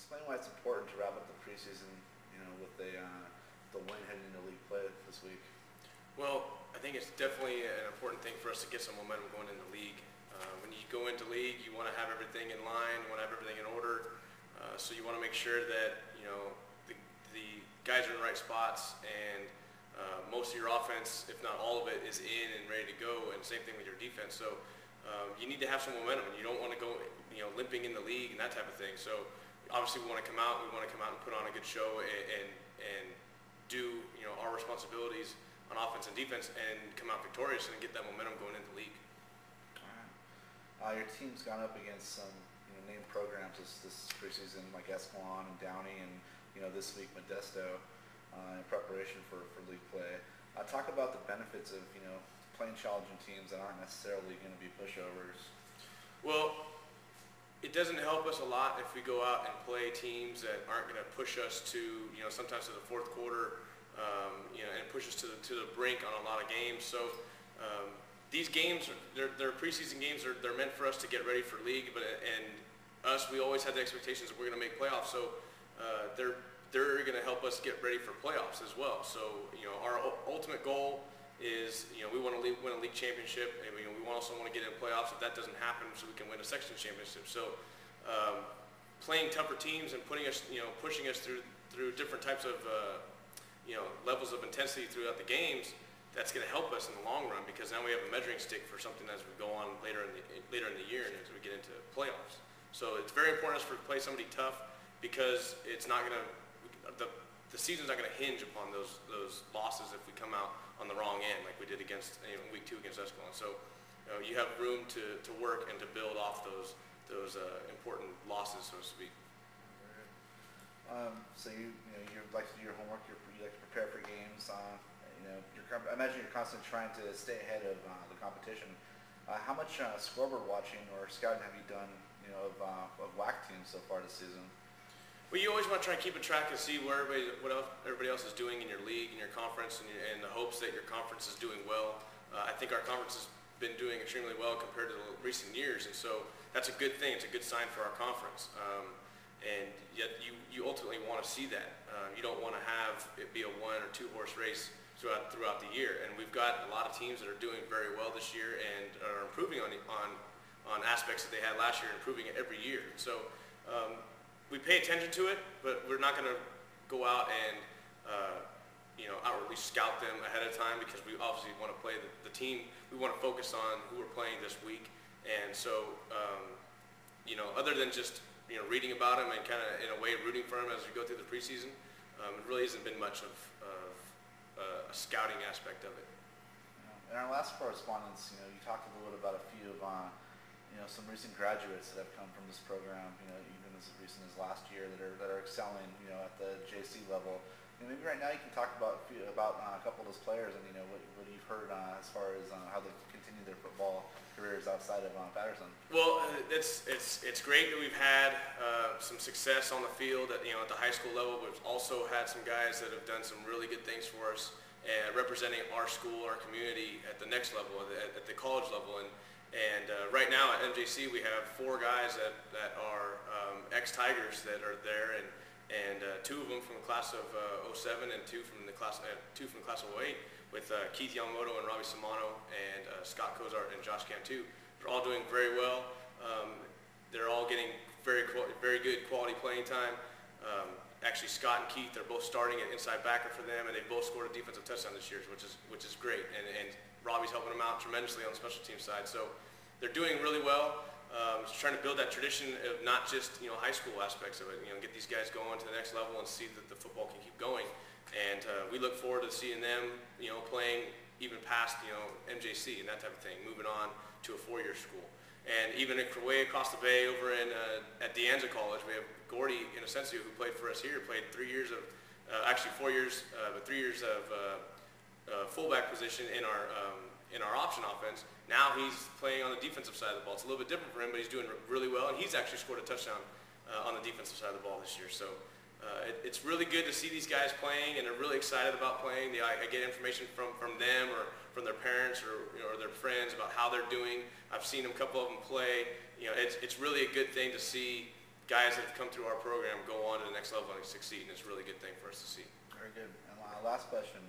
explain why it's important to wrap up the preseason, with the win heading into league play this week. Well, I think it's definitely an important thing for us to get some momentum going in the league. When you go into league, you want to have everything in line, you want to have everything in order. So you want to make sure that the guys are in the right spots, and most of your offense, if not all of it, is in and ready to go. And same thing with your defense. So you need to have some momentum, and you don't want to go limping in the league and that type of thing. So obviously we want to come out. We want to come out and put on a good show and do our responsibilities on offense and defense and come out victorious and get that momentum going into the league. All right. Your team's gone up against some named programs this preseason, like Escalon and Downey, and this week Modesto, in preparation for league play. Talk about the benefits of playing challenging teams that aren't necessarily going to be pushovers. Well, it doesn't help us a lot if we go out and play teams that aren't going to push us to sometimes to the fourth quarter, and push us to the brink on a lot of games. So these games, they're preseason games. They're meant for us to get ready for league, and us, we always had the expectations that we're going to make playoffs. So they're going to help us get ready for playoffs as well. So our ultimate goal is we want to win a league championship, and we also want to get in playoffs if that doesn't happen, so we can win a section championship. So playing tougher teams and pushing us through different types of levels of intensity throughout the games, that's going to help us in the long run, because now we have a measuring stick for something as we go on later in the year and as we get into playoffs. So it's very important for us to play somebody tough, because it's not going to the season's not going to hinge upon those losses if we come out on the wrong end like we did against week 2 against Escalon. So you have room to work and to build off those important losses, so to speak. So you like to do your homework. You like to prepare for games. I imagine you're constantly trying to stay ahead of the competition. How much scoreboard watching or scouting have you done of WAC teams so far this season? Well, you always want to try and keep a track and see what everybody else is doing in your league, in your conference, and the hopes that your conference is doing well. I think our conference has been doing extremely well compared to the recent years, and so that's a good thing. It's a good sign for our conference. And yet you ultimately want to see that. You don't want to have it be a 1 or 2 horse race throughout the year. And we've got a lot of teams that are doing very well this year and are improving on aspects that they had last year, improving it every year. So we pay attention to it, but we're not going to go out and outwardly scout them ahead of time, because we obviously want to play the team. We want to focus on who we're playing this week. And so other than just reading about them and kind of in a way rooting for them as we go through the preseason, it really hasn't been much of a scouting aspect of it. In our last correspondence, you talked a little bit about a few of some recent graduates that have come from this program, even as recent as last year, that are excelling, at the JC level. Maybe right now you can talk about a couple of those players and what you've heard as far as how they've continued their football careers outside of Patterson. Well, it's great that we've had some success on the field at the high school level. We've also had some guys that have done some really good things for us and representing our school, our community at the next level, at the college level. And right now at MJC we have 4 guys that are ex-Tigers that are there, and 2 of them from the class of 07 and 2 from the class of 08, with Keith Yamamoto and Robbie Samano and Scott Cozart and Josh Cantu. They're all doing very well. They're all getting very good quality playing time. Actually, Scott and Keith are both starting at inside backer for them, and they both scored a defensive touchdown this year, which is great. And Robbie's helping them out tremendously on the special team side. So they're doing really well. Just trying to build that tradition of not just high school aspects of it. Get these guys going to the next level and see that the football can keep going. And we look forward to seeing them playing even past MJC and that type of thing, moving on to a 4-year school. And even way across the bay over at De Anza College, we have Gordy Inocencio, who played for us here, played 3 years of, actually 4 years, but 3 years of fullback position in our option offense. Now he's playing on the defensive side of the ball. It's a little bit different for him, but he's doing really well, and he's actually scored a touchdown on the defensive side of the ball this year. So it's really good to see these guys playing, and they're really excited about playing. I get information from them or from their parents or their friends about how they're doing. I've seen a couple of them play. It's really a good thing to see guys that have come through our program go on to the next level and succeed, and it's a really good thing for us to see. Very good. And last question.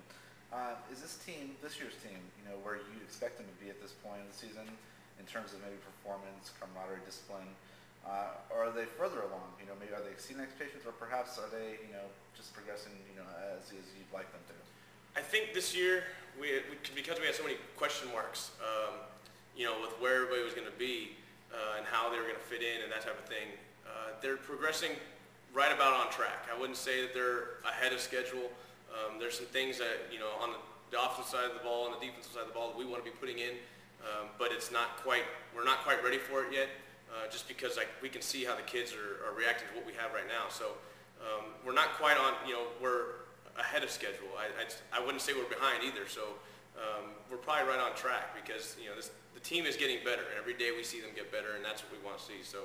Is this team, this year's team, where you expect them to be at this point of the season in terms of maybe performance, camaraderie, discipline? Or are they further along? Maybe are they exceeding expectations, or perhaps are they, just progressing, as you'd like them to? I think this year, because we had so many question marks, with where everybody was going to be and how they were going to fit in and that type of thing, they're progressing right about on track. I wouldn't say that they're ahead of schedule. There's some things that, on the offensive side of the ball and the defensive side of the ball that we want to be putting in, but we're not quite ready for it yet, just because we can see how the kids are reacting to what we have right now. So we're not quite on, we're ahead of schedule. I wouldn't say we're behind either. So we're probably right on track because, the team is getting better. And every day we see them get better, and that's what we want to see. So,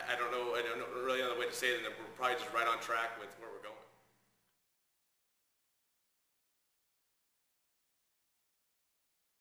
I don't know really another way to say it than that we're probably just right on track with where we're